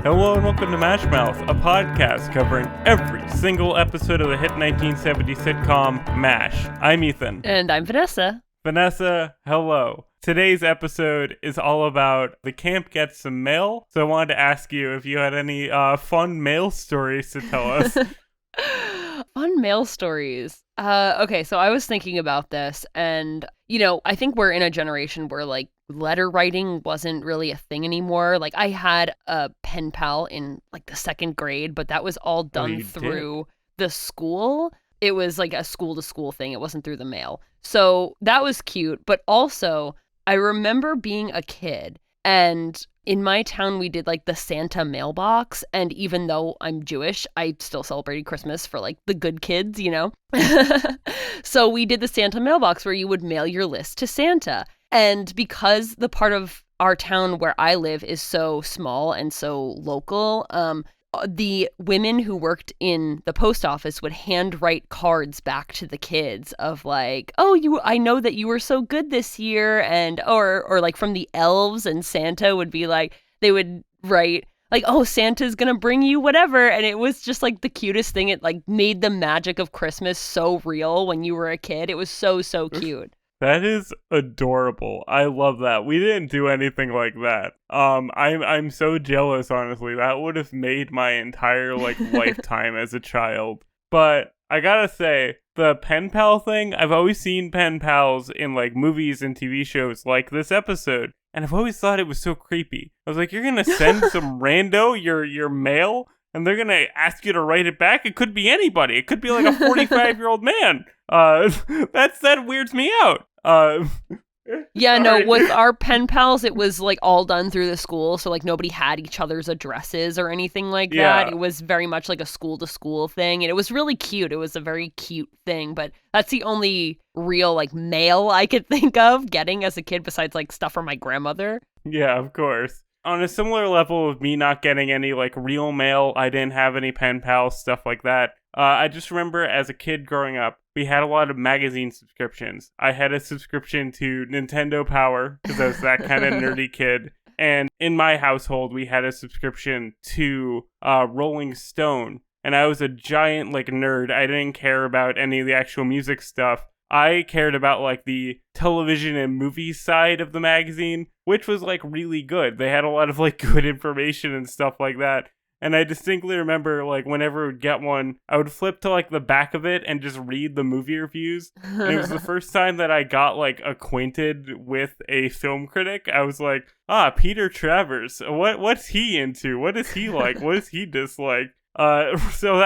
Hello and welcome to MASHmouth, a podcast covering every single episode of the hit 1970s sitcom MASH. I'm Ethan. And I'm Vanessa. Vanessa, hello. Today's episode is all about the camp gets some mail, so I wanted to ask you if you had any fun mail stories to tell us. Fun mail stories. Okay, so I was thinking about this, and, I think we're in a generation where, letter writing wasn't really a thing anymore. I had a pen pal in, the second grade, but that was all done through the school. It was, a school-to-school thing. It wasn't through the mail. So that was cute, but also, I remember being a kid, and in my town, we did, the Santa mailbox, and even though I'm Jewish, I still celebrated Christmas for, the good kids, So we did the Santa mailbox where you would mail your list to Santa. And because the part of our town where I live is so small and so local, the women who worked in the post office would handwrite cards back to the kids of I know that you were so good this year, and or from the elves, and Santa would be they would write oh, Santa's gonna bring you whatever, and it was just the cutest thing. It made the magic of Christmas so real when you were a kid. It was so cute. That is adorable. I love that. We didn't do anything like that. I'm so jealous, honestly. That would have made my entire lifetime as a child. But I gotta say, the pen pal thing, I've always seen pen pals in movies and TV shows like this episode, and I've always thought it was so creepy. I was like, you're gonna send some rando your mail, and they're gonna ask you to write it back? It could be anybody. It could be a 45-year-old man. That weirds me out. Yeah, no, with our pen pals, it was all done through the school, so nobody had each other's addresses or anything like that. It was very much a school to school thing, and it was really cute. It was a very cute thing, but that's the only real mail I could think of getting as a kid besides stuff from my grandmother. Yeah, of course. On a similar level of me not getting any real mail, I didn't have any pen pals, stuff like that. I just remember as a kid growing up, we had a lot of magazine subscriptions. I had a subscription to Nintendo Power, because I was that kind of nerdy kid. And in my household, we had a subscription to Rolling Stone. And I was a giant nerd. I didn't care about any of the actual music stuff. I cared about the television and movie side of the magazine, which was really good. They had a lot of good information and stuff like that. And I distinctly remember whenever I would get one, I would flip to the back of it and just read the movie reviews. And it was the first time that I got acquainted with a film critic. I was Peter Travers. What's he into? What is he like? What does he dislike? So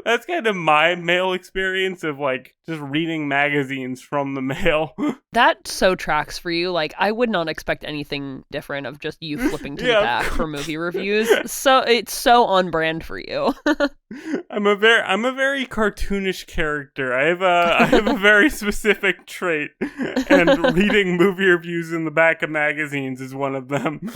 that's kind of my mail experience of just reading magazines from the mail. That so tracks for you. I would not expect anything different of just you flipping to the back for movie reviews. So it's so on brand for you. I'm a very cartoonish character. I have a very specific trait, and reading movie reviews in the back of magazines is one of them.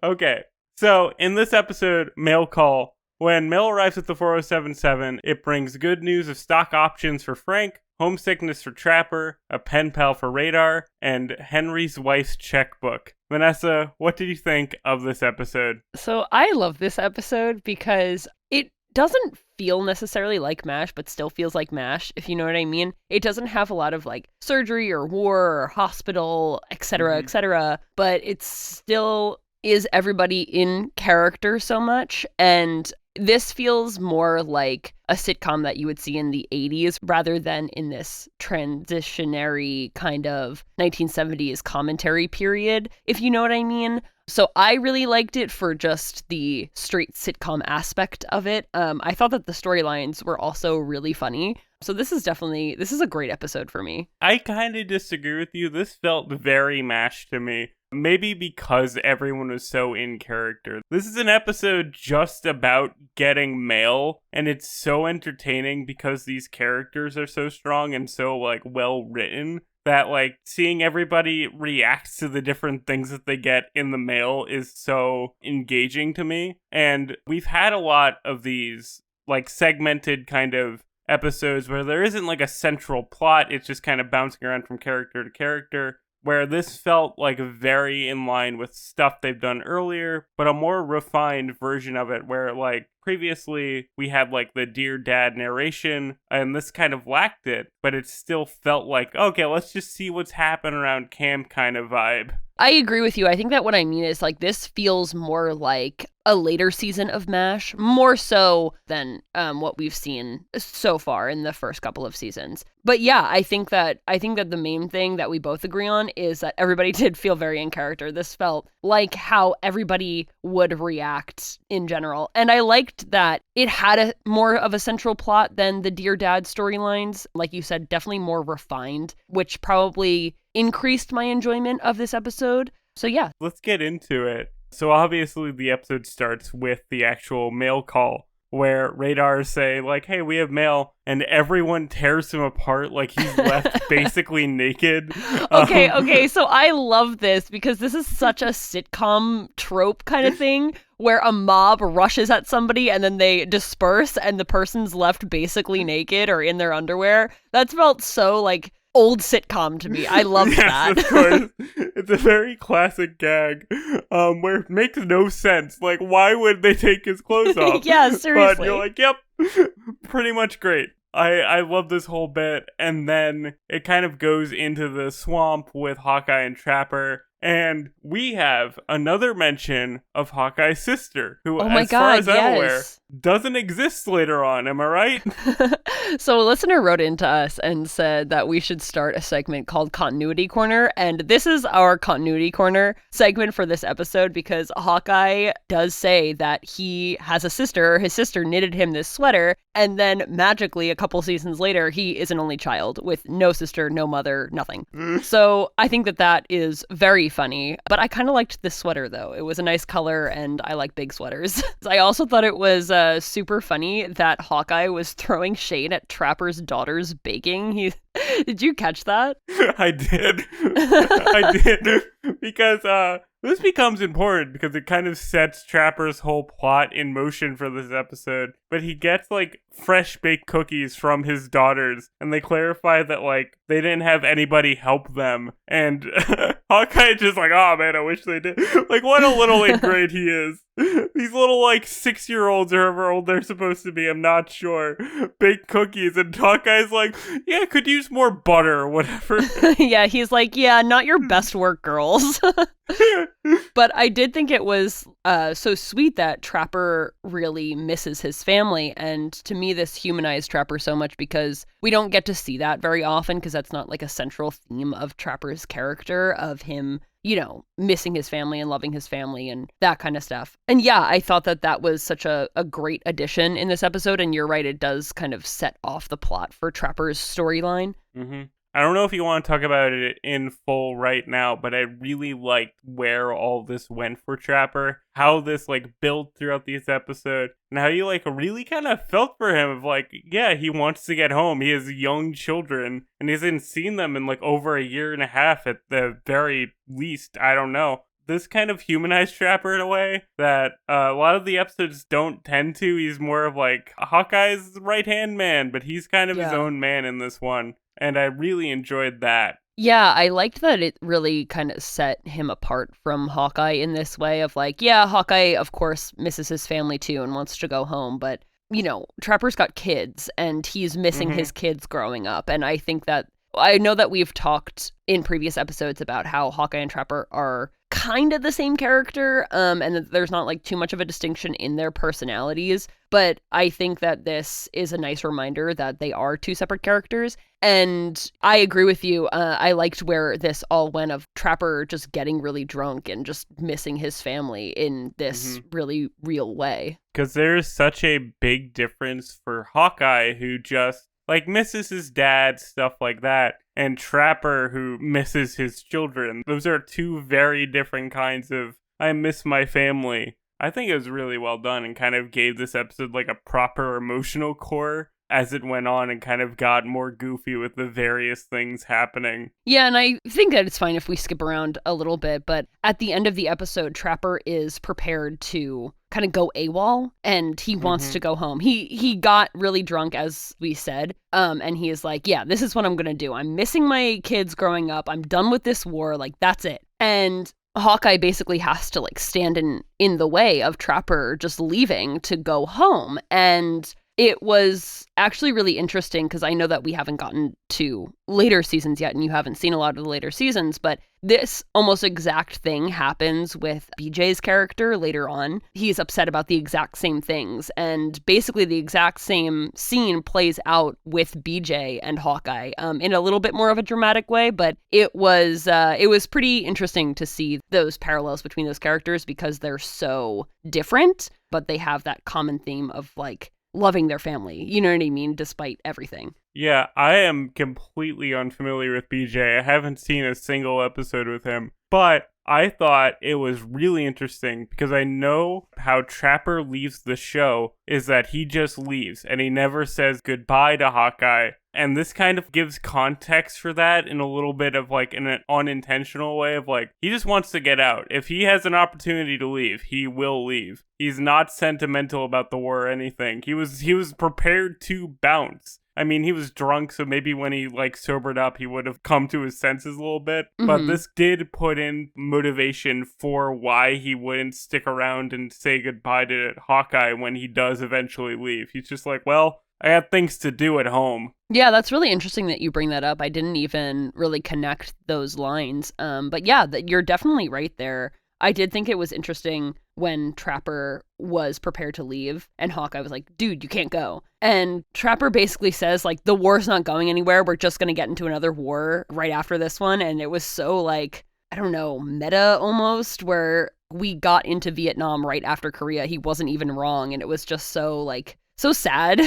Okay. So, in this episode, Mail Call, when mail arrives at the 4077, it brings good news of stock options for Frank, homesickness for Trapper, a pen pal for Radar, and Henry's wife's checkbook. Vanessa, what did you think of this episode? So, I love this episode because it doesn't feel necessarily like MASH, but still feels like MASH, if you know what I mean. It doesn't have a lot of surgery or war or hospital, etc., etc., but it still is everybody in character so much, and this feels more like a sitcom that you would see in the 80s rather than in this transitionary kind of 1970s commentary period, if you know what I mean. So I really liked it for just the straight sitcom aspect of it. I thought that the storylines were also really funny. So this is a great episode for me. I kind of disagree with you. This felt very MASH to me. Maybe because everyone was so in character. This is an episode just about getting mail, and it's so entertaining because these characters are so strong and so well written that seeing everybody react to the different things that they get in the mail is so engaging to me. And we've had a lot of these segmented kind of episodes where there isn't a central plot. It's just kind of bouncing around from character to character. where this felt like very in line with stuff they've done earlier, but a more refined version of it where like previously we had like the Dear Dad narration and this kind of lacked it, but it still felt like, okay, let's just see what's happening around camp kind of vibe. I agree with you. I think that what I mean is like this feels more like a later season of MASH, more so than what we've seen so far in the first couple of seasons. But yeah, I think that the main thing that we both agree on is that everybody did feel very in character. This felt like how everybody would react in general. And I liked that it had more of a central plot than the Dear Dad storylines. Like you said, definitely more refined, which probably increased my enjoyment of this episode. So yeah. Let's get into it. So obviously the episode starts with the actual mail call where radars say like, hey, we have mail, and everyone tears him apart like he's left basically naked. Okay, so I love this because this is such a sitcom trope kind of thing where a mob rushes at somebody and then they disperse and the person's left basically naked or in their underwear. That's felt so like old sitcom to me. I love that. Of course. It's a very classic gag where it makes no sense. Like, why would they take his clothes off? Yeah, seriously. But you're like, yep, pretty much great. I love this whole bit. And then it kind of goes into the swamp with Hawkeye and Trapper. And we have another mention of Hawkeye's sister, who, as far as I'm aware, doesn't exist later on. Am I right? So a listener wrote into us and said that we should start a segment called Continuity Corner. And this is our Continuity Corner segment for this episode because Hawkeye does say that he has a sister. His sister knitted him this sweater. And then magically, a couple seasons later, he is an only child with no sister, no mother, nothing. So I think that is very funny. But I kind of liked this sweater, though. It was a nice color, and I like big sweaters. I also thought it was super funny that Hawkeye was throwing shade at Trapper's daughter's baking. Did you catch that? I did. I did. Because this becomes important because it kind of sets Trapper's whole plot in motion for this episode. But he gets like fresh baked cookies from his daughters, and they clarify that like they didn't have anybody help them. And Hawkeye just like, oh man, I wish they did. Like, what a little ingrate he is. These little like 6-year-olds or however old they're supposed to be, I'm not sure, bake cookies, and Hawkeye's like, yeah, could use more butter or whatever. Yeah, he's like, yeah, not your best work, girls. But I did think it was so sweet that Trapper really misses his family, and to me this humanized Trapper so much because we don't get to see that very often because that's not like a central theme of Trapper's character, of him, you know, missing his family and loving his family and that kind of stuff. And yeah, I thought that was such a great addition in this episode, and you're right, it does kind of set off the plot for Trapper's storyline. Mm-hmm. I don't know if you want to talk about it in full right now, but I really liked where all this went for Trapper, how this like built throughout this episode, and how you like really kind of felt for him of like, yeah, he wants to get home. He has young children and he hasn't seen them in like over a year and a half at the very least. I don't know. This kind of humanized Trapper in a way that a lot of the episodes don't tend to. He's more of like Hawkeye's right-hand man, but he's kind of his own man in this one. And I really enjoyed that. Yeah, I liked that it really kind of set him apart from Hawkeye in this way of like, yeah, Hawkeye, of course, misses his family too and wants to go home. But, you know, Trapper's got kids and he's missing his kids growing up. And I think that I know that we've talked in previous episodes about how Hawkeye and Trapper are kind of the same character, and that there's not like too much of a distinction in their personalities. But I think that this is a nice reminder that they are two separate characters. And I agree with you. I liked where this all went of Trapper just getting really drunk and just missing his family in this really real way. Because there's such a big difference for Hawkeye, who just like misses his dad, stuff like that, and Trapper, who misses his children. Those are two very different kinds of I miss my family. I think it was really well done and kind of gave this episode like a proper emotional core. as it went on and kind of got more goofy with the various things happening. Yeah, and I think that it's fine if we skip around a little bit, but at the end of the episode, Trapper is prepared to kind of go AWOL, and he wants to go home. He got really drunk, as we said, and he is like, yeah, this is what I'm gonna do. I'm missing my kids growing up. I'm done with this war. Like, that's it. And Hawkeye basically has to like stand in the way of Trapper just leaving to go home. And it was actually really interesting because I know that we haven't gotten to later seasons yet and you haven't seen a lot of the later seasons, but this almost exact thing happens with BJ's character later on. He's upset about the exact same things, and basically the exact same scene plays out with BJ and Hawkeye in a little bit more of a dramatic way, but it was pretty interesting to see those parallels between those characters because they're so different, but they have that common theme of like loving their family, you know what I mean, despite everything. Yeah, I am completely unfamiliar with BJ. I haven't seen a single episode with him, but I thought it was really interesting because I know how Trapper leaves the show is that he just leaves and he never says goodbye to Hawkeye. And this kind of gives context for that in a little bit of like in an unintentional way of like, he just wants to get out. If he has an opportunity to leave, he will leave. He's not sentimental about the war or anything. He was prepared to bounce. I mean, he was drunk, so maybe when he like sobered up, he would have come to his senses a little bit. But this did put in motivation for why he wouldn't stick around and say goodbye to Hawkeye when he does eventually leave. He's just like, well, I got things to do at home. Yeah, that's really interesting that you bring that up. I didn't even really connect those lines. But yeah, you're definitely right there. I did think it was interesting when Trapper was prepared to leave and Hawkeye was like, dude, you can't go. And Trapper basically says, like, the war's not going anywhere. We're just going to get into another war right after this one. And it was so, like, I don't know, meta almost, where we got into Vietnam right after Korea. He wasn't even wrong. And it was just so, like, so sad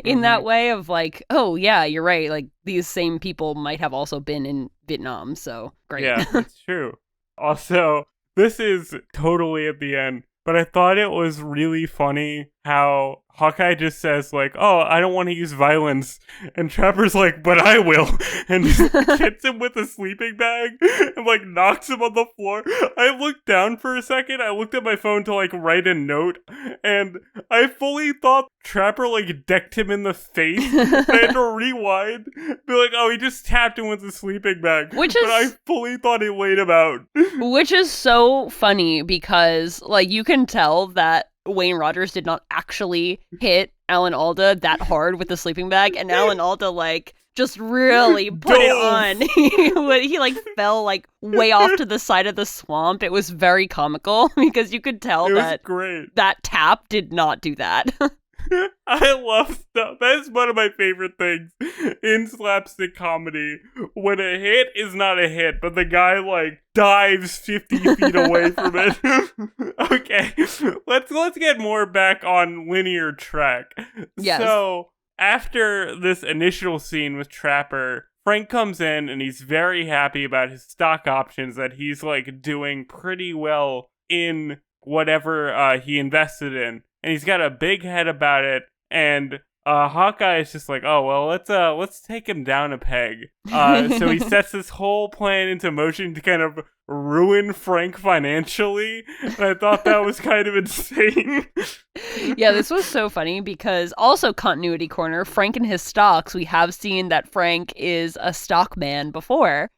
in that way of, like, oh, yeah, you're right. Like, these same people might have also been in Vietnam. So, great. Yeah, that's true. Also, this is totally at the end, but I thought it was really funny how Hawkeye just says, like, oh, I don't want to use violence. And Trapper's like, but I will. And just hits him with a sleeping bag and, like, knocks him on the floor. I looked down for a second. I looked at my phone to, like, write a note. And I fully thought Trapper, like, decked him in the face. I had to rewind. Be like, oh, he just tapped him with a sleeping bag. But I fully thought he laid him out. Which is so funny because, like, you can tell that Wayne Rogers did not actually hit Alan Alda that hard with the sleeping bag, and Alan Alda, like, just really put it on. He like fell like way off to the side of the swamp. It was very comical because you could tell that tap did not do that. I love stuff. That is one of my favorite things in slapstick comedy. When a hit is not a hit, but the guy like dives 50 feet away from it. Okay, let's get more back on linear track. Yes. So after this initial scene with Trapper, Frank comes in and he's very happy about his stock options, that he's like doing pretty well in whatever he invested in. And he's got a big head about it, and Hawkeye is just like, oh, well, let's take him down a peg. So he sets this whole plan into motion to kind of ruin Frank financially, and I thought that was kind of insane. Yeah, this was so funny because also continuity corner, Frank and his stocks, we have seen that Frank is a stock man before.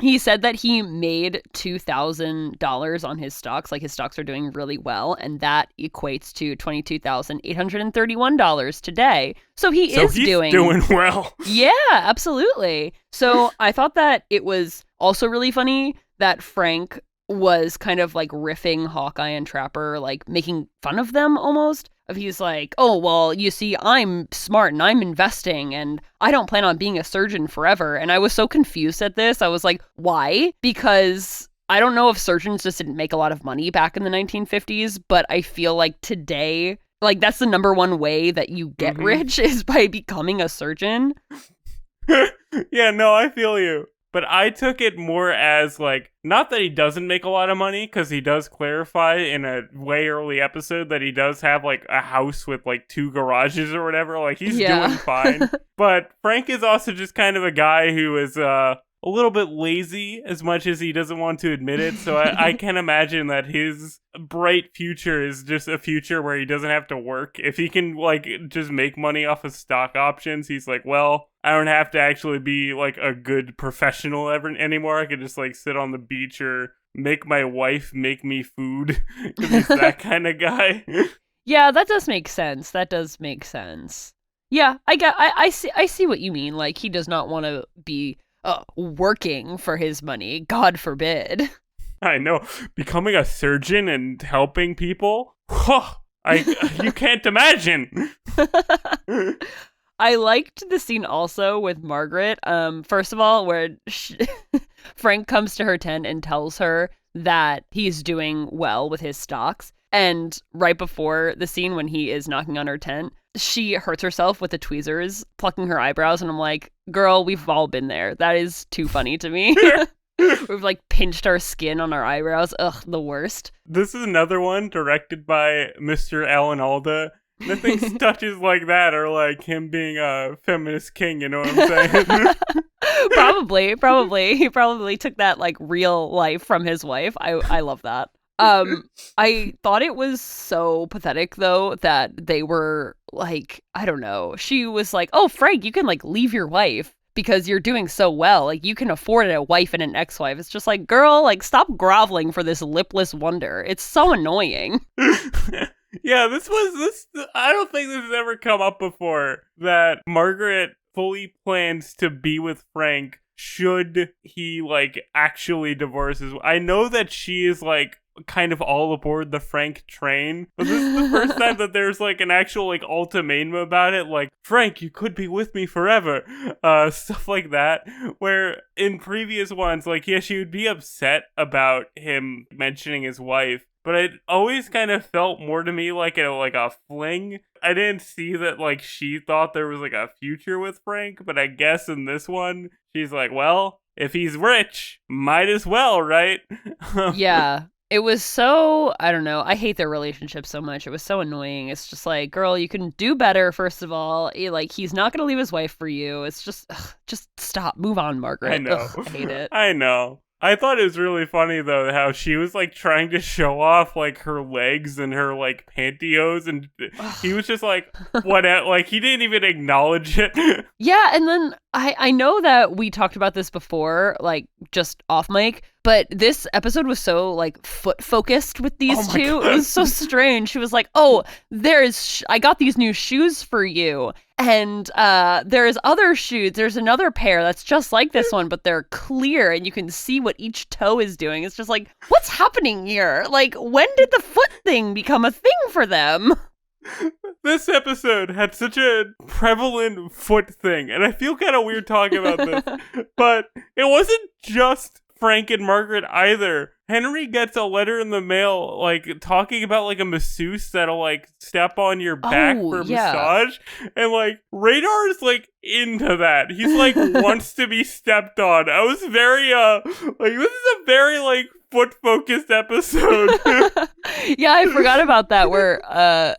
He said that he made $2,000 on his stocks, like his stocks are doing really well, and that equates to $22,831 today. So he's doing well. Yeah, absolutely. So I thought that it was also really funny that Frank was kind of like riffing Hawkeye and Trapper, like making fun of them almost. He's like, oh, well, you see, I'm smart and I'm investing and I don't plan on being a surgeon forever. And I was so confused at this. I was like, why? Because I don't know if surgeons just didn't make a lot of money back in the 1950s, but I feel like today, like that's the number one way that you get rich is by becoming a surgeon. Yeah, no, I feel you. but I took it more as like, not that he doesn't make a lot of money, because he does clarify in a way early episode that he does have like a house with like 2 garages or whatever. Like he's doing fine. But Frank is also just kind of a guy who is a little bit lazy, as much as he doesn't want to admit it. So I can imagine that his bright future is just a future where he doesn't have to work. If he can like just make money off of stock options, he's like, well, I don't have to actually be like a good professional anymore. I could just like sit on the beach or make my wife make me food, because he's that kind of guy. Yeah, that does make sense. That does make sense. Yeah, I see what you mean. Like, he does not want to be working for his money. God forbid. I know. Becoming a surgeon and helping people? You can't imagine. I liked the scene also with Margaret. First of all, where Frank comes to her tent and tells her that he's doing well with his stocks. And right before the scene when he is knocking on her tent, she hurts herself with the tweezers, plucking her eyebrows. And I'm like, girl, we've all been there. That is too funny to me. We've like pinched our skin on our eyebrows. Ugh, the worst. This is another one directed by Mr. Alan Alda. I think touches like that are like him being a feminist king, you know what I'm saying? Probably. He probably took that like real life from his wife. I love that. I thought it was so pathetic though that they were like, I don't know. She was like, "Oh, Frank, you can like leave your wife because you're doing so well. Like you can afford a wife and an ex-wife." It's just like, girl, like stop groveling for this lipless wonder. It's so annoying. Yeah, I don't think this has ever come up before, that Margaret fully plans to be with Frank should he like actually divorce his. I know that she is like kind of all aboard the Frank train, but this is the first time that there's like an actual like ultimatum about it, like, Frank, you could be with me forever, stuff like that, where in previous ones, like, yeah, she would be upset about him mentioning his wife, but it always kind of felt more to me like a fling. I didn't see that like she thought there was like a future with Frank, but I guess in this one she's like, well, if he's rich, might as well, right? Yeah. It was so, I don't know, I hate their relationship so much. It was so annoying. It's just like, girl, you can do better, first of all. Like, he's not going to leave his wife for you. It's just stop. Move on, Margaret. I know. Ugh, I hate it. I know. I thought it was really funny, though, how she was, like, trying to show off, like, her legs and her, like, pantyhose, and he was just like, what, like, he didn't even acknowledge it. Yeah, and then I know that we talked about this before, like, just off mic, but this episode was so, like, foot-focused with these two. God. It was so strange. She was like, oh, I got these new shoes for you. And there's other shoes. There's another pair that's just like this one, but they're clear and you can see what each toe is doing. It's just like, what's happening here? Like, when did the foot thing become a thing for them? This episode had such a prevalent foot thing, and I feel kind of weird talking about this, but it wasn't just Frank and Margaret either. Henry gets a letter in the mail, like, talking about, like, a masseuse that'll, like, step on your back for a massage. And, like, Radar's, like, into that. He's, like, wants to be stepped on. I was very, like, this is a very, like, foot-focused episode. Yeah, I forgot about that, where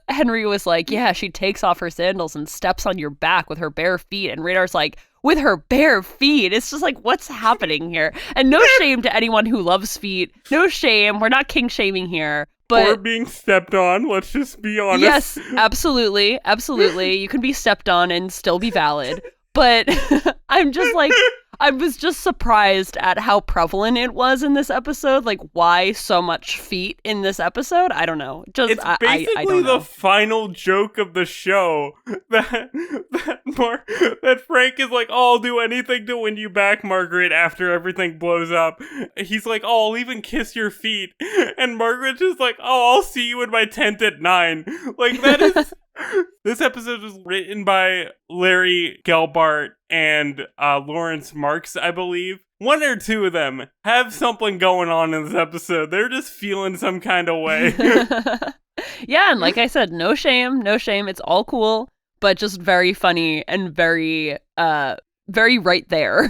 Henry was like, yeah, she takes off her sandals and steps on your back with her bare feet. And Radar's like, with her bare feet. It's just like, what's happening here? And no shame to anyone who loves feet. No shame. We're not king shaming here. But or being stepped on, let's just be honest. Yes, absolutely. Absolutely. You can be stepped on and still be valid. But I'm just like, I was just surprised at how prevalent it was in this episode. Like, why so much feet in this episode? I don't know. Just it's basically I don't know. The final joke of the show that Frank is like, oh, I'll do anything to win you back, Margaret, after everything blows up. He's like, oh, I'll even kiss your feet. And Margaret's just like, oh, I'll see you in my tent at 9. Like, that is... This episode was written by Larry Gelbart and Lawrence Marks, I believe. One or two of them have something going on in this episode. They're just feeling some kind of way. Yeah, and like I said, no shame, no shame. It's all cool, but just very funny and very very right there.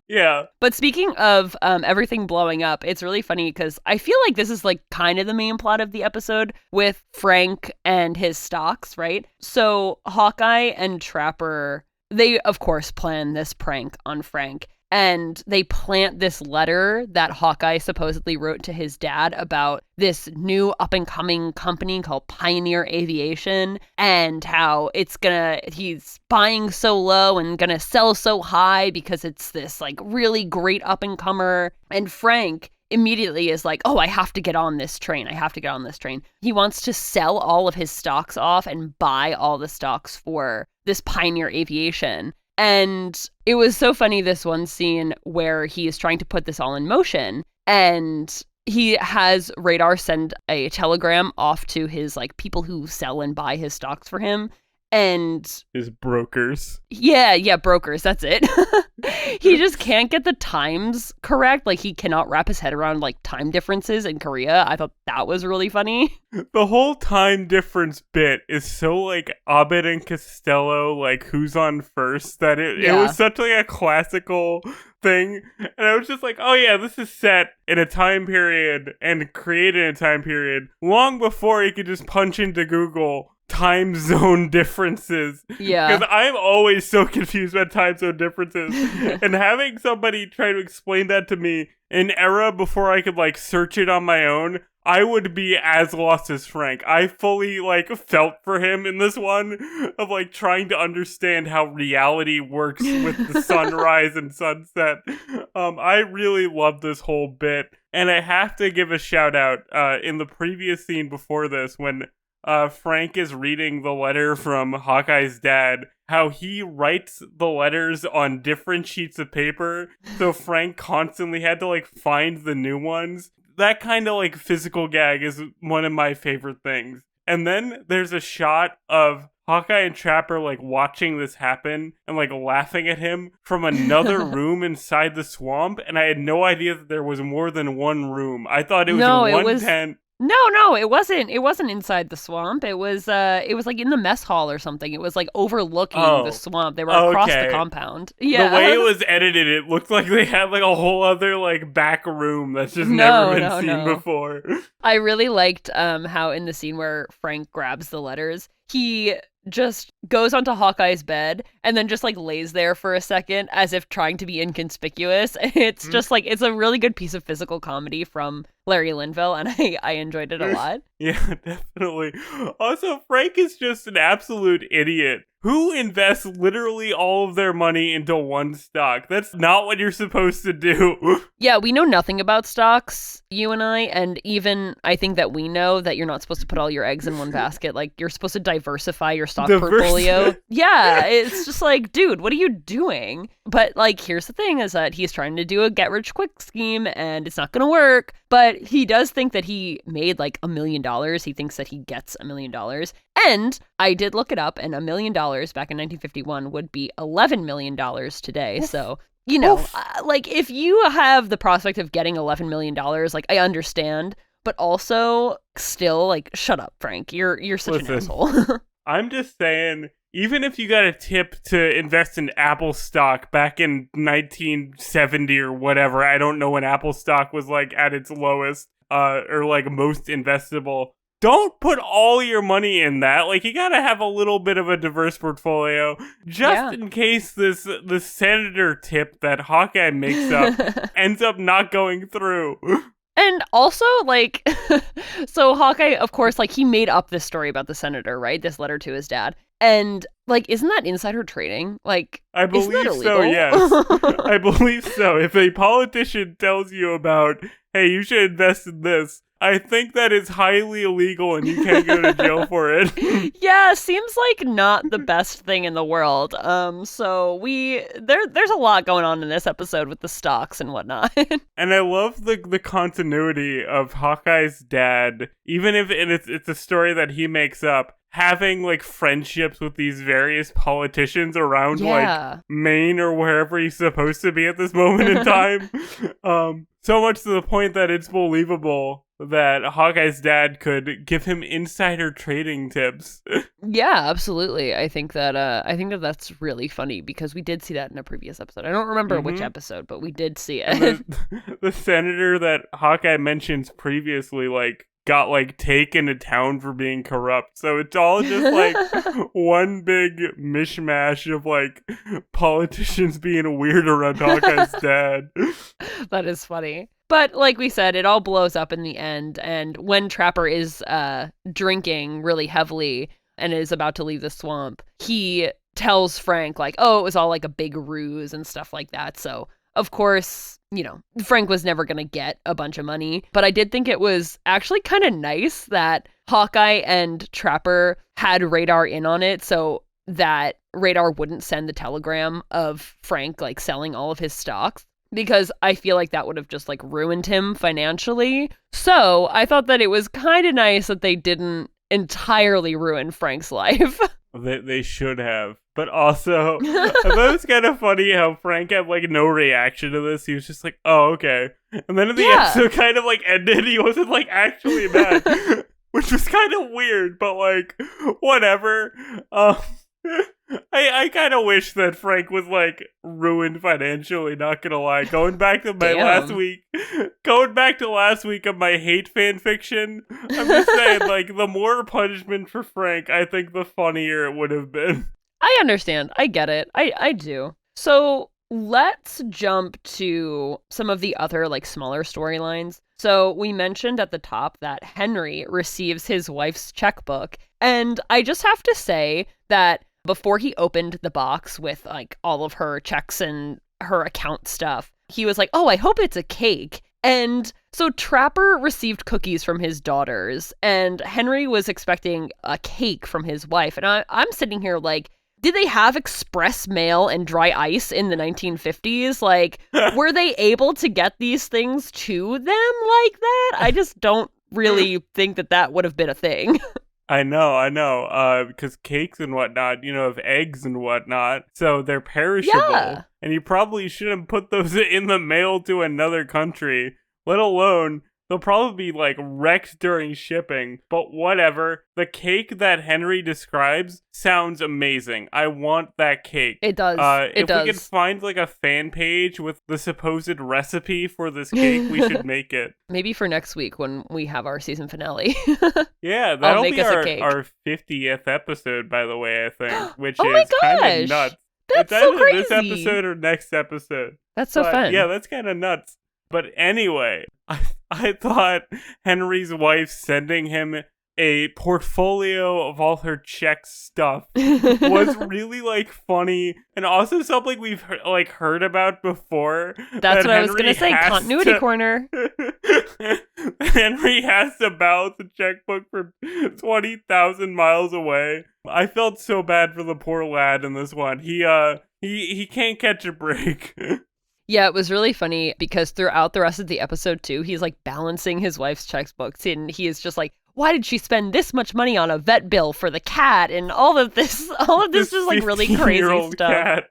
Yeah. But speaking of everything blowing up, it's really funny because I feel like this is like kind of the main plot of the episode with Frank and his stocks, right? So Hawkeye and Trapper, they of course plan this prank on Frank. And they plant this letter that Hawkeye supposedly wrote to his dad about this new up-and-coming company called Pioneer Aviation and how he's buying so low and gonna sell so high because it's this like really great up-and-comer. And Frank immediately is like, oh, I have to get on this train. He wants to sell all of his stocks off and buy all the stocks for this Pioneer Aviation. And it was so funny, this one scene where he is trying to put this all in motion, and he has Radar send a telegram off to his like people who sell and buy his stocks for him. And his brokers. Yeah, brokers, that's it. He just can't get the times correct. Like, he cannot wrap his head around like time differences in Korea. I thought that was really funny. The whole time difference bit is so like Abed and Costello, like who's on first, that it was such like a classical thing. And I was just like, oh yeah, this is set in a time period and created in a time period long before you could just punch into Google time zone differences. Yeah. Because I'm always so confused about time zone differences. And having somebody try to explain that to me in an era before I could like search it on my own, I would be as lost as Frank. I fully like felt for him in this one of like trying to understand how reality works with the sunrise and sunset. I really love this whole bit. And I have to give a shout out in the previous scene before this when Frank is reading the letter from Hawkeye's dad, how he writes the letters on different sheets of paper, so Frank constantly had to like find the new ones. That kind of like physical gag is one of my favorite things. And then there's a shot of Hawkeye and Trapper like watching this happen and like laughing at him from another room inside the swamp, and I had no idea that there was more than one room. I thought it was one tent. No, it wasn't. It wasn't inside the swamp. It was like in the mess hall or something. It was like overlooking the swamp. They were across the compound. Yeah. The way it was edited, it looked like they had like a whole other like back room that's just never been seen before. I really liked how in the scene where Frank grabs the letters, he just goes onto Hawkeye's bed and then just like lays there for a second as if trying to be inconspicuous. It's just like, it's a really good piece of physical comedy from Larry Linville, and I enjoyed it a lot. Yeah, definitely. Also, Frank is just an absolute idiot who invests literally all of their money into one stock. That's not what you're supposed to do. Yeah, we know nothing about stocks, you and I, and even I think that we know that you're not supposed to put all your eggs in one basket. Like, you're supposed to diversify your stock portfolio. Yeah, it's just like, dude, what are you doing? But like, here's the thing, is that he's trying to do a get-rich-quick scheme, and it's not gonna work. But he does think that he made like $1 million. He thinks that he gets $1 million. And I did look it up, and $1 million back in 1951 would be $11 million today. So, you know, like if you have the prospect of getting $11 million, like I understand, but also still like, shut up, Frank. You're such an asshole. I'm just saying, even if you got a tip to invest in Apple stock back in 1970 or whatever, I don't know when Apple stock was like at its lowest or like most investable, don't put all your money in that. Like, you gotta have a little bit of a diverse portfolio just in case this senator tip that Hawkeye makes up ends up not going through. And also, like, so Hawkeye, of course, like, he made up this story about the senator, right? This letter to his dad. And, like, isn't that insider trading? Like, I believe so, yes. I believe so. If a politician tells you about, hey, you should invest in this, I think that is highly illegal and you can't go to jail for it. Yeah, seems like not the best thing in the world. So there's a lot going on in this episode with the stocks and whatnot. And I love the continuity of Hawkeye's dad, even if it's a story that he makes up, having like friendships with these various politicians around like Maine or wherever he's supposed to be at this moment in time. So much to the point that it's believable that Hawkeye's dad could give him insider trading tips. Yeah, absolutely. I think that that's really funny because we did see that in a previous episode. I don't remember which episode, but we did see it. And the senator that Hawkeye mentions previously, like, got like taken to town for being corrupt. So it's all just like one big mishmash of like politicians being weird around Hawkeye's dad. That is funny. But like we said, it all blows up in the end. And when Trapper is drinking really heavily and is about to leave the swamp, he tells Frank like, oh, it was all like a big ruse and stuff like that. So of course, you know, Frank was never going to get a bunch of money. But I did think it was actually kind of nice that Hawkeye and Trapper had Radar in on it so that Radar wouldn't send the telegram of Frank like selling all of his stocks, because I feel like that would have just like ruined him financially. So I thought that it was kind of nice that they didn't entirely ruin Frank's life. They should have. But also, I thought it was kind of funny how Frank had, like, no reaction to this. He was just like, oh, okay. And then the episode kind of, like, ended. He wasn't, like, actually mad. Which was kind of weird, but, like, whatever. I kind of wish that Frank was, like, ruined financially, not gonna lie. Going back to last week of my hate fan fiction, I'm just saying, like, the more punishment for Frank, I think the funnier it would have been. I understand. I get it. I do. So let's jump to some of the other like smaller storylines. So we mentioned at the top that Henry receives his wife's checkbook. And I just have to say that before he opened the box with like all of her checks and her account stuff, he was like, oh, I hope it's a cake. And so Trapper received cookies from his daughters and Henry was expecting a cake from his wife. And I'm sitting here like, did they have express mail and dry ice in the 1950s? Like, were they able to get these things to them like that? I just don't really think that would have been a thing. I know. Because cakes and whatnot, you know, have eggs and whatnot, so they're perishable. Yeah. And you probably shouldn't put those in the mail to another country, let alone they'll probably be, like, wrecked during shipping, but whatever. The cake that Henry describes sounds amazing. I want that cake. It does. If we could find, like, a fan page with the supposed recipe for this cake, we should make it. Maybe for next week when we have our season finale. Yeah, that'll be our 50th episode, by the way, I think, which is kind of nuts. That's it's so either crazy. This episode or next episode. That's so fun. Yeah, that's kind of nuts. But anyway, I thought Henry's wife sending him a portfolio of all her check stuff was really, like, funny, and also something we've heard about before. That's what I was gonna say, continuity corner. Henry has to balance a checkbook from 20,000 miles away. I felt so bad for the poor lad in this one. He can't catch a break. Yeah, it was really funny because throughout the rest of the episode, too, he's, like, balancing his wife's checkbooks, and he is just like, why did she spend this much money on a vet bill for the cat? And all of this is, like, really crazy stuff. Cat.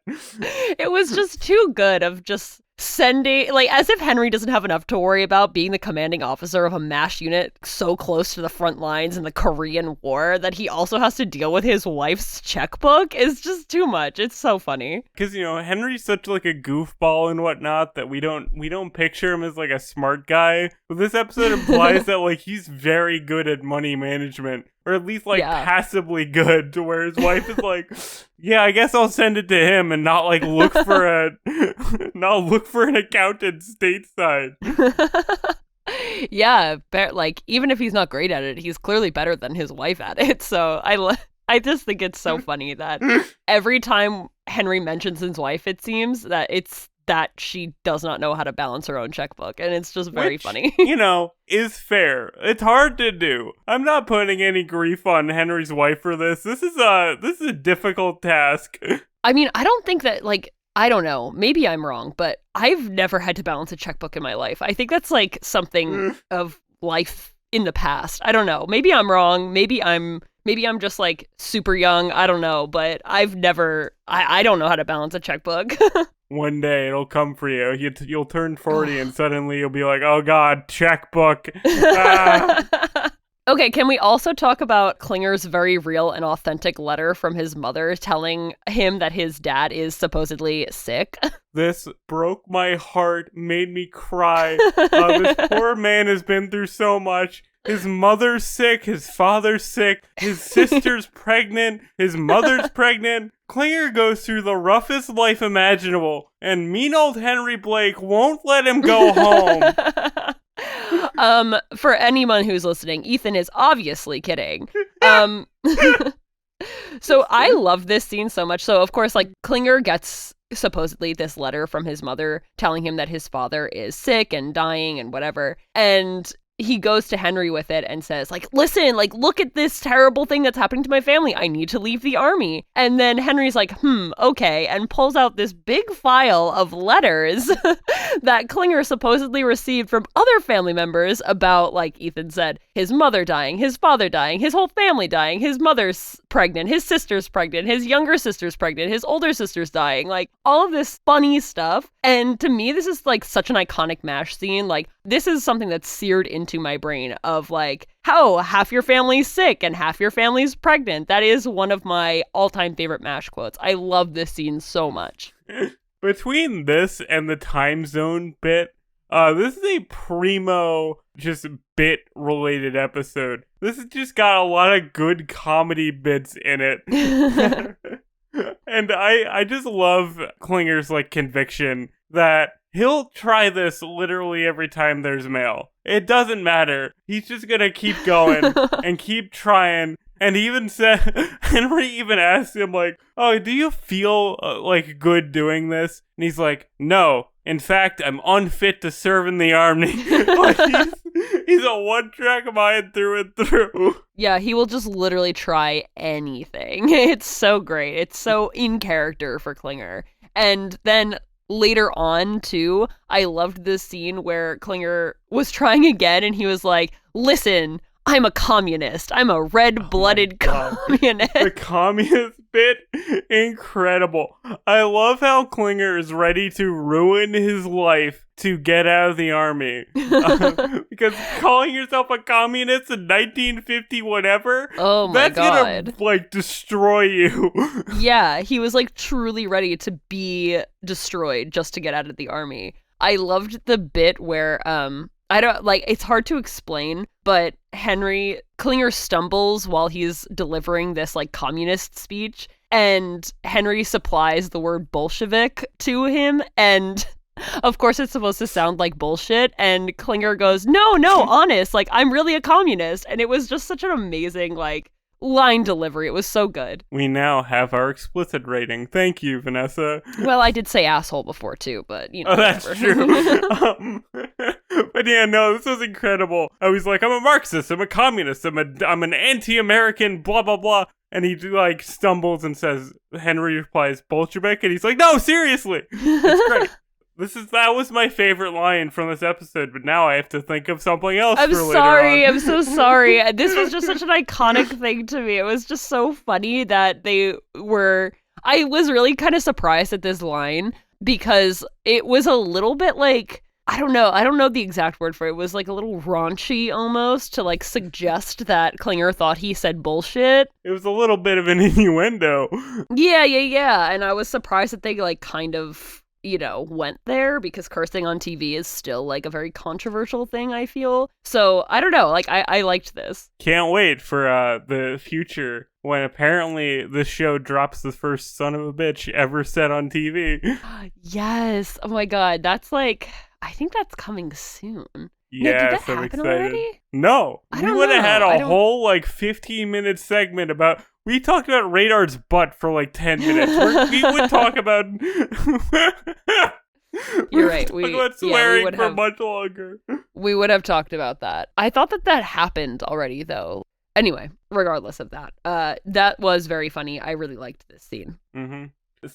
It was just too good of just sending, like, as if Henry doesn't have enough to worry about being the commanding officer of a MASH unit so close to the front lines in the Korean War that he also has to deal with his wife's checkbook is just too much. It's so funny. Because, you know, Henry's such, like, a goofball and whatnot that we don't picture him as, like, a smart guy. But this episode implies that, like, he's very good at money management. Or at least, like, passably good, to where his wife is like, yeah, I guess I'll send it to him and not, like, look for an accountant stateside. Yeah, like, even if he's not great at it, he's clearly better than his wife at it. So I just think it's so funny that every time Henry mentions his wife, it seems that she does not know how to balance her own checkbook, and it's just very funny. You know, is fair. It's hard to do. I'm not putting any grief on Henry's wife for this. This is a difficult task. I mean, I don't think that, like, I don't know. Maybe I'm wrong, but I've never had to balance a checkbook in my life. I think that's, like, something of life in the past. I don't know. Maybe I'm wrong. Maybe I'm Maybe I'm just like super young. I don't know, but I've never. I don't know how to balance a checkbook. One day it'll come for you. You'll turn 40 and suddenly you'll be like, oh God, checkbook. Ah. Okay, can we also talk about Klinger's very real and authentic letter from his mother telling him that his dad is supposedly sick? This broke my heart, made me cry. This poor man has been through so much. His mother's sick, his father's sick, his sister's pregnant, his mother's pregnant. Klinger goes through the roughest life imaginable, and mean old Henry Blake won't let him go home. For anyone who's listening, Ethan is obviously kidding. So I love this scene so much. So of course, like, Klinger gets supposedly this letter from his mother telling him that his father is sick and dying and whatever. And he goes to Henry with it and says, like, listen, like, look at this terrible thing that's happening to my family. I need to leave the army. And then Henry's like, okay, and pulls out this big file of letters that Klinger supposedly received from other family members about, like Ethan said, his mother dying, his father dying, his whole family dying, his mother's pregnant, his sister's pregnant, his younger sister's pregnant, his older sister's dying, like, all of this funny stuff. And to me, this is, like, such an iconic MASH scene. Like, this is something that's seared into my brain of, like, how half your family's sick and half your family's pregnant. That is one of my all-time favorite MASH quotes. I love this scene so much. Between this and the time zone bit, this is a primo, just bit-related episode. This has just got a lot of good comedy bits in it. And I just love Klinger's, like, conviction that he'll try this literally every time there's mail. It doesn't matter. He's just gonna keep going and keep trying. And he even said, Henry even asked him, like, oh, do you feel, like, good doing this? And he's like, no. In fact, I'm unfit to serve in the army. Like, he's a one-track mind through and through. Yeah, he will just literally try anything. It's so great. It's so in character for Klinger. And then later on, too, I loved this scene where Klinger was trying again and he was like, listen, I'm a communist. I'm a red-blooded communist. The communist bit, incredible. I love how Klinger is ready to ruin his life to get out of the army. Because calling yourself a communist in 1950 whatever, oh my that's God. gonna, like, destroy you. Yeah, he was, like, truly ready to be destroyed just to get out of the army. I loved the bit where, I don't, like, it's hard to explain, but Klinger stumbles while he's delivering this, like, communist speech, and Henry supplies the word Bolshevik to him, and of course it's supposed to sound like bullshit, and Klinger goes, no, honest, like, I'm really a communist, and it was just such an amazing, like, line delivery. It was so good. We now have our explicit rating. Thank you, Vanessa. Well, I did say asshole before too, but you know. Oh, that's true. But yeah, no, this was incredible. I was like, I'm a Marxist, I'm a communist, I'm an anti-American, blah blah blah. And he, like, stumbles and says, Henry replies, Bolshevik, and he's like, no, seriously. It's great. That was my favorite line from this episode, but now I have to think of something else for later on. I'm so sorry. This was just such an iconic thing to me. It was just so funny that I was really kind of surprised at this line because it was a little bit like, I don't know the exact word for it. It was like a little raunchy almost to, like, suggest that Klinger thought he said bullshit. It was a little bit of an innuendo. Yeah. And I was surprised that they, like, kind of, you know, went there because cursing on TV is still, like, a very controversial thing, I feel. So, I don't know, like, I liked this. Can't wait for the future when apparently this show drops the first son of a bitch ever said on TV. Yes. Oh my God. That's, like, I think that's coming soon. Yes, did that happen already? No. We would have had a whole, like, 15-minute segment about... We talked about Radar's butt for, like, 10 minutes. We would talk about... You're right. We would swearing for much longer. We would have talked about that. I thought that happened already, though. Anyway, regardless of that, that was very funny. I really liked this scene. Mm-hmm.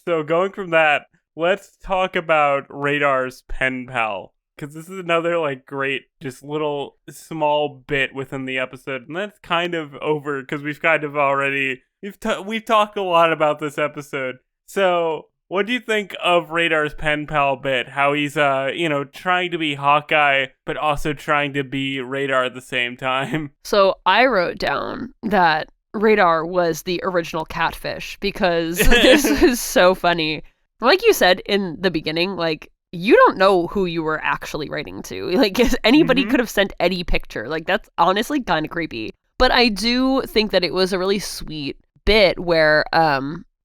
So going from that, let's talk about Radar's pen pal. because this is another like great, just little small bit within the episode, and that's kind of over because we've kind of already we've talked a lot about this episode. So, what do you think of Radar's pen pal bit? How he's trying to be Hawkeye, but also trying to be Radar at the same time. So I wrote down that Radar was the original catfish because this is so funny. Like you said in the beginning, like, you don't know who you were actually writing to. Like, anybody could have sent any picture. Like, that's honestly kind of creepy. But I do think that it was a really sweet bit where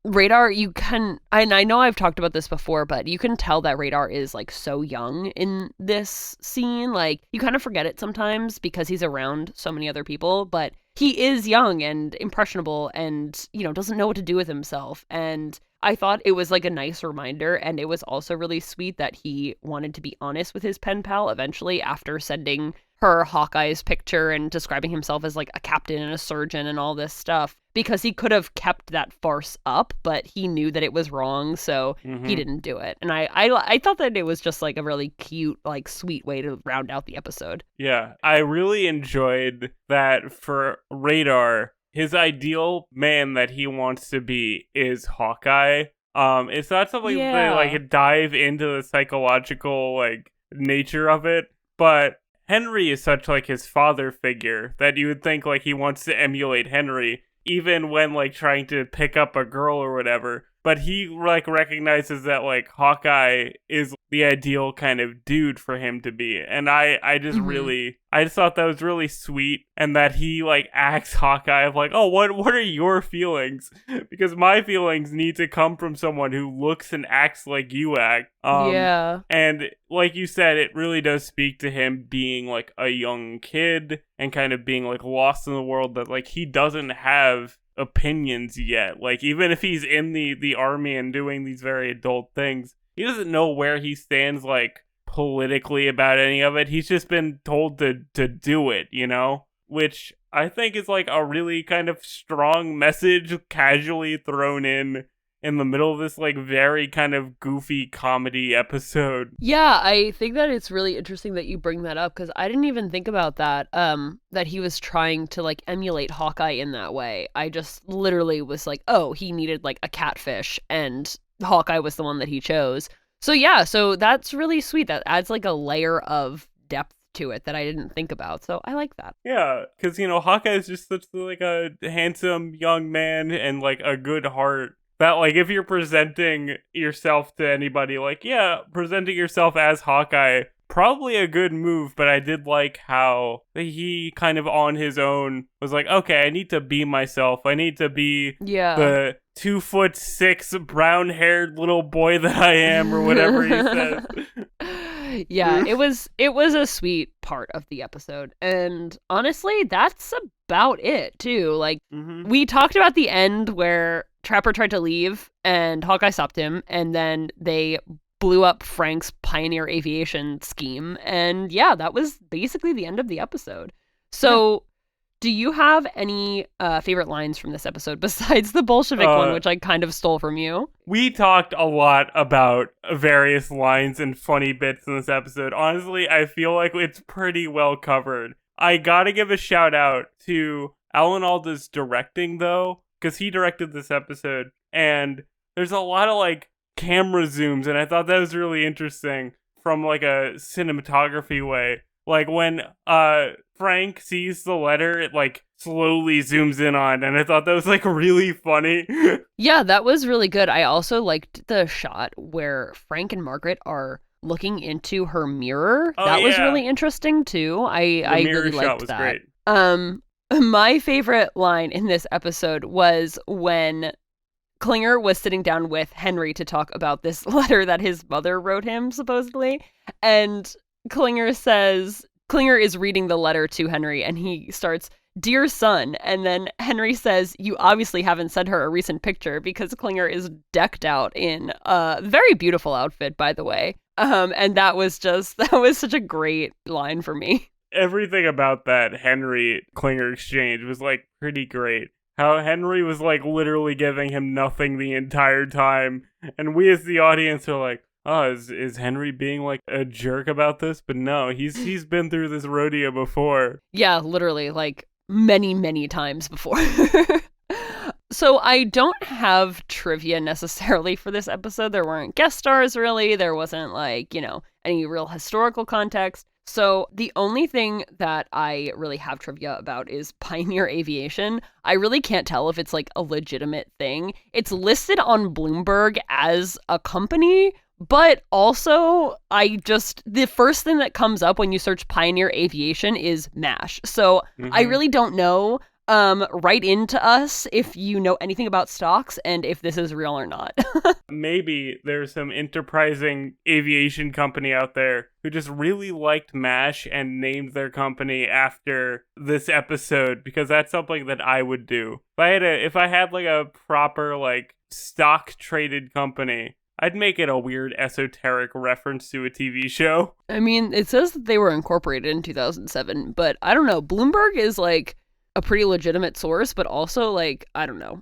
Radar, you can, and I know I've talked about this before, but you can tell that Radar is like so young in this scene. Like, you kind of forget it sometimes because he's around so many other people, but he is young and impressionable and, doesn't know what to do with himself. And I thought it was like a nice reminder, and it was also really sweet that he wanted to be honest with his pen pal eventually after sending her Hawkeye's picture and describing himself as like a captain and a surgeon and all this stuff, because he could have kept that farce up, but he knew that it was wrong, so he didn't do it. And I thought that it was just like a really cute, like sweet way to round out the episode. Yeah, I really enjoyed that for Radar. His ideal man that he wants to be is Hawkeye. It's not something they like dive into the psychological like nature of it, but Henry is such like his father figure that you would think like he wants to emulate Henry, even when like trying to pick up a girl or whatever. But he like recognizes that like Hawkeye is the ideal kind of dude for him to be. And I just thought that was really sweet, and that he like acts Hawkeye of like, oh, what are your feelings? Because my feelings need to come from someone who looks and acts like you act. And like you said, it really does speak to him being like a young kid and kind of being like lost in the world, that like he doesn't have opinions yet. Like, even if he's in the army and doing these very adult things, he doesn't know where he stands like politically about any of it. He's just been told to do it, which I think is like a really kind of strong message casually thrown in the middle of this like very kind of goofy comedy episode. Yeah, I think that it's really interesting that you bring that up, because I didn't even think about that, that he was trying to like emulate Hawkeye in that way. I just literally was like, oh, he needed like a catfish, and Hawkeye was the one that he chose. So yeah, so that's really sweet. That adds like a layer of depth to it that I didn't think about. So I like that. Yeah, because Hawkeye is just such like a handsome young man and like a good heart. That, like, if you're presenting yourself to anybody, like, yeah, presenting yourself as Hawkeye, probably a good move, but I did like how he kind of on his own was like, okay, I need to be myself. I need to be the 2'6" brown-haired little boy that I am, or whatever he says. Yeah, it was a sweet part of the episode. And honestly, that's about it, too. Like, we talked about the end where Trapper tried to leave and Hawkeye stopped him, and then they blew up Frank's Pioneer Aviation scheme. And yeah, that was basically the end of the episode. So do you have any favorite lines from this episode besides the Bolshevik one, which I kind of stole from you? We talked a lot about various lines and funny bits in this episode. Honestly, I feel like it's pretty well covered. I gotta give a shout out to Alan Alda's directing, though, because he directed this episode, and there's a lot of like camera zooms, and I thought that was really interesting from like a cinematography way. Like when Frank sees the letter, it like slowly zooms in on, and I thought that was like really funny. Yeah, that was really good. I also liked the shot where Frank and Margaret are looking into her mirror. That was really interesting too. I really liked that. Great. My favorite line in this episode was when Klinger was sitting down with Henry to talk about this letter that his mother wrote him, supposedly. And Klinger is reading the letter to Henry, and he starts, "Dear son," and then Henry says, "You obviously haven't sent her a recent picture," because Klinger is decked out in a very beautiful outfit, by the way. And that was such a great line for me. Everything about that Henry Klinger exchange was like pretty great. How Henry was like literally giving him nothing the entire time, and we as the audience are like, oh, is Henry being like a jerk about this? But no, he's been through this rodeo before. Yeah, literally, like many, many times before. So I don't have trivia necessarily for this episode. There weren't guest stars, really. There wasn't, like, any real historical context. So the only thing that I really have trivia about is Pioneer Aviation. I really can't tell if it's, like, a legitimate thing. It's listed on Bloomberg as a company, but also the first thing that comes up when you search Pioneer Aviation is MASH. So I really don't know. Write into us if you know anything about stocks and if this is real or not. Maybe there's some enterprising aviation company out there who just really liked MASH and named their company after this episode, because that's something that I would do. If I had like a proper like stock traded company, I'd make it a weird esoteric reference to a TV show. I mean, it says that they were incorporated in 2007, but I don't know. Bloomberg is like a pretty legitimate source, but also, like, I don't know.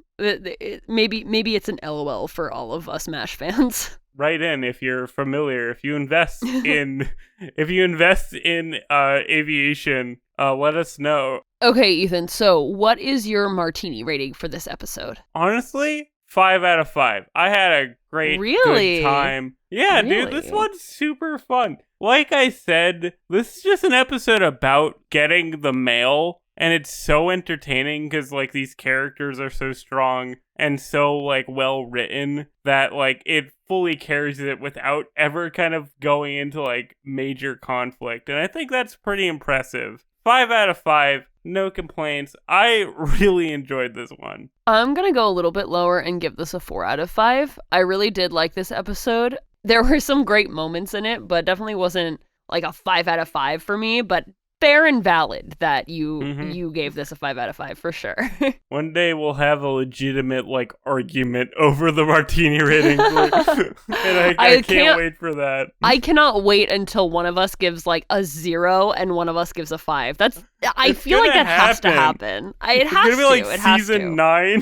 Maybe it's an LOL for all of us MASH fans. Write in if you're familiar. If you invest in aviation, let us know. Okay, Ethan. So, what is your martini rating for this episode? Honestly, 5 out of 5. I had a great good time. Yeah, really? Dude, this one's super fun. Like I said, this is just an episode about getting the mail. And it's so entertaining because, like, these characters are so strong and so, like, well written that, like, it fully carries it without ever kind of going into, like, major conflict. And I think that's pretty impressive. 5 out of 5, no complaints. I really enjoyed this one. I'm going to go a little bit lower and give this a 4 out of 5. I really did like this episode. There were some great moments in it, but definitely wasn't, like, a 5 out of 5 for me, but fair and valid that you gave this a 5 out of 5 for sure. One day we'll have a legitimate like argument over the martini rating, and I can't wait for that. I cannot wait until one of us gives like a 0 and one of us gives a 5. I feel like that has to happen. It's gonna be like season 9.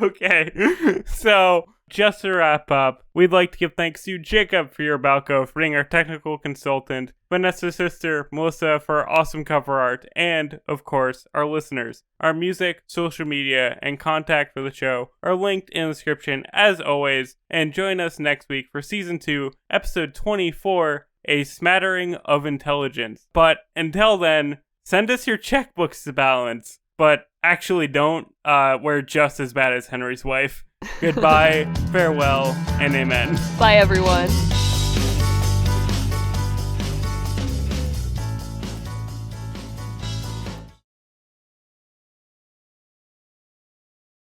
Okay, so just to wrap up, we'd like to give thanks to Jacob for your Balco for being our technical consultant, Vanessa's sister, Melissa, for our awesome cover art, and, of course, our listeners. Our music, social media, and contact for the show are linked in the description, as always, and join us next week for Season 2, Episode 24, A Smattering of Intelligence. But until then, send us your checkbooks to balance, but actually don't. We're just as bad as Henry's wife. Goodbye, farewell, and amen. Bye, everyone.